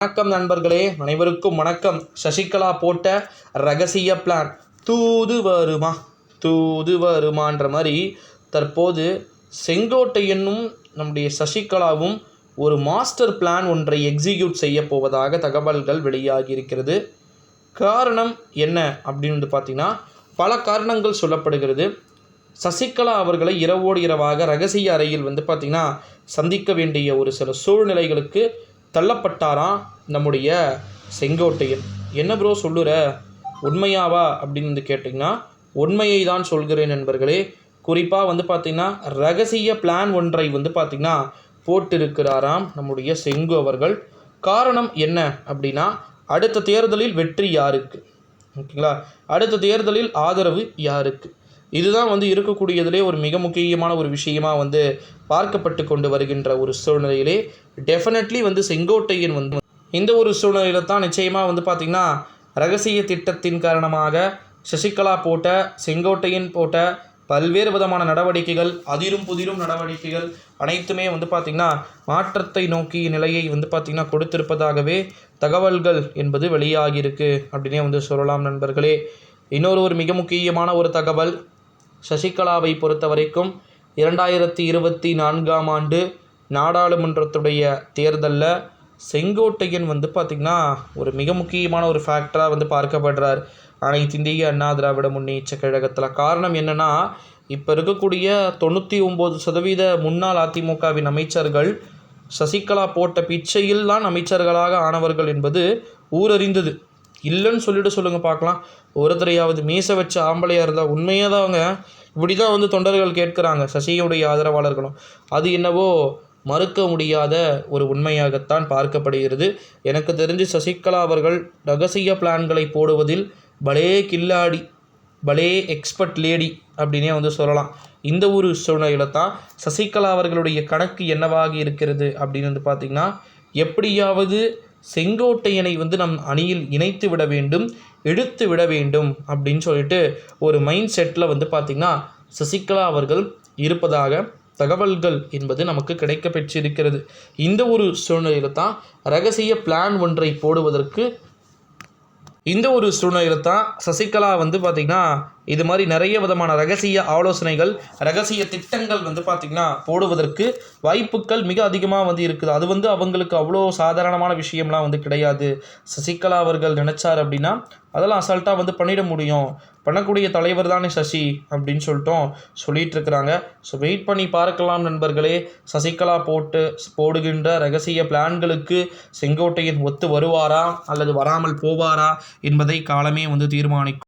வணக்கம் நண்பர்களே, அனைவருக்கும் வணக்கம். சசிகலா போட்ட ரகசிய பிளான் தூது வருமா தூது வருமான்ற மாதிரி தற்போது செங்கோட்டையனும் நம்முடைய சசிகலாவும் ஒரு மாஸ்டர் பிளான் ஒன்றை எக்ஸிக்யூட் செய்ய போவதாக தகவல்கள் வெளியாகி இருக்கிறது. காரணம் என்ன அப்படின்னு பார்த்தீங்கன்னா, பல காரணங்கள் சொல்லப்படுகிறது. சசிகலா அவர்களை இரவோடு இரவாக ரகசிய அறையில் பார்த்திங்கன்னா சந்திக்க வேண்டிய ஒரு சில சூழ்நிலைகளுக்கு தள்ளப்பட்டாராம் நம்முடைய செங்கோட்டையன். என்ன ப்ரோ சொல்லுற, உண்மையாவா அப்படின்னு கேட்டிங்கன்னா, உண்மையை தான் சொல்கிறேன் நண்பர்களே. குறிப்பாக பார்த்திங்கன்னா ரகசிய பிளான் ஒன்றை பார்த்திங்கன்னா போட்டிருக்கிறாராம் நம்முடைய செங்கு அவர்கள். காரணம் என்ன அப்படின்னா, அடுத்த தேர்தலில் வெற்றி யாருக்கு, ஓகேங்களா, அடுத்த தேர்தலில் ஆதரவு யாருக்கு, இதுதான் இருக்கக்கூடியதிலே ஒரு மிக முக்கியமான ஒரு விஷயமாக பார்க்கப்பட்டு கொண்டு வருகின்ற ஒரு சூழ்நிலையிலே டெஃபினெட்லி செங்கோட்டையன் இந்த ஒரு சூழ்நிலையில் தான் நிச்சயமாக பார்த்திங்கன்னா ரகசிய திட்டத்தின் காரணமாக சசிகலா போட்ட செங்கோட்டையன் போட்ட பல்வேறு விதமான நடவடிக்கைகள், அதிரும் புதிரும் நடவடிக்கைகள் அனைத்துமே பார்த்திங்கன்னா மாற்றத்தை நோக்கிய நிலையை பார்த்திங்கன்னா கொடுத்திருப்பதாகவே தகவல்கள் என்பது வெளியாகியிருக்கு அப்படின்னே சொல்லலாம் நண்பர்களே. இன்னொரு மிக முக்கியமான ஒரு தகவல், சசிகலாவை பொறுத்த வரைக்கும் 2024ஆம் ஆண்டு நாடாளுமன்றத்துடைய தேர்தலில் செங்கோட்டையன் பார்த்திங்கன்னா ஒரு மிக முக்கியமான ஒரு ஃபேக்டராக பார்க்கப்படுறார் அனைத்து இந்திய அண்ணா திராவிட முன்னேற்ற கழகத்தில். காரணம் என்னென்னா, இப்போ இருக்கக்கூடிய 99% முன்னாள் அதிமுகவின் அமைச்சர்கள் சசிகலா போட்ட பிச்சையில் தான் அமைச்சர்களாக ஆனவர்கள் என்பது ஊரறிந்தது. இல்லைன்னு சொல்லுங்கள் பார்க்கலாம். ஒருத்தரையாவது மீச வச்ச ஆம்பளையாக இருந்தால் உண்மையாக தான் அவங்க இப்படி தான் தொண்டர்கள் கேட்குறாங்க, சசியுடைய ஆதரவாளர்களும். அது என்னவோ மறுக்க முடியாத ஒரு உண்மையாகத்தான் பார்க்கப்படுகிறது. எனக்கு தெரிஞ்சு சசிகலா அவர்கள் ரகசிய பிளான்களை போடுவதில் பலே கில்லாடி, பலே எக்ஸ்பர்ட் லேடி அப்படின்னே சொல்லலாம். இந்த ஒரு சூழ்நிலையில் தான் சசிகலா அவர்களுடைய கணக்கு என்னவாகி இருக்கிறது அப்படின்னு பார்த்திங்கன்னா, எப்படியாவது செங்கோட்டையனை நம் அணியில் இணைத்து விட வேண்டும், எடுத்து விட வேண்டும் அப்படின்னு சொல்லிட்டு ஒரு மைண்ட் செட்டில் பார்த்திங்கன்னா சசிகலா அவர்கள் இருப்பதாக தகவல்கள் என்பது நமக்கு கிடைக்க பெற்றிருக்கிறது. இந்த ஒரு சூழ்நிலையில் தான் ரகசிய பிளான் ஒன்றை போடுவதற்கு சசிகலா பார்த்திங்கன்னா இது மாதிரி நிறைய விதமான ரகசிய ஆலோசனைகள், ரகசிய திட்டங்கள் பார்த்திங்கன்னா போடுவதற்கு வாய்ப்புகள் மிக அதிகமாக இருக்குது. அது அவங்களுக்கு அவ்வளோ சாதாரணமான விஷயம்லாம் கிடையாது. சசிகலா அவர்கள் நினச்சார் அப்படின்னா அதெல்லாம் அசால்ட்டாக பண்ணிட முடியும். பண்ணக்கூடிய தலைவர் தானே சசி அப்படின்னு சொல்லிட்டு இருக்கிறாங்க. ஸோ வெயிட் பண்ணி பார்க்கலாம் நண்பர்களே. சசிகலா போடுகின்ற ரகசிய பிளான்களுக்கு செங்கோட்டையன் ஒத்து வருவாரா அல்லது வராமல் போவாரா என்பதை காலமே தீர்மானிக்கும்.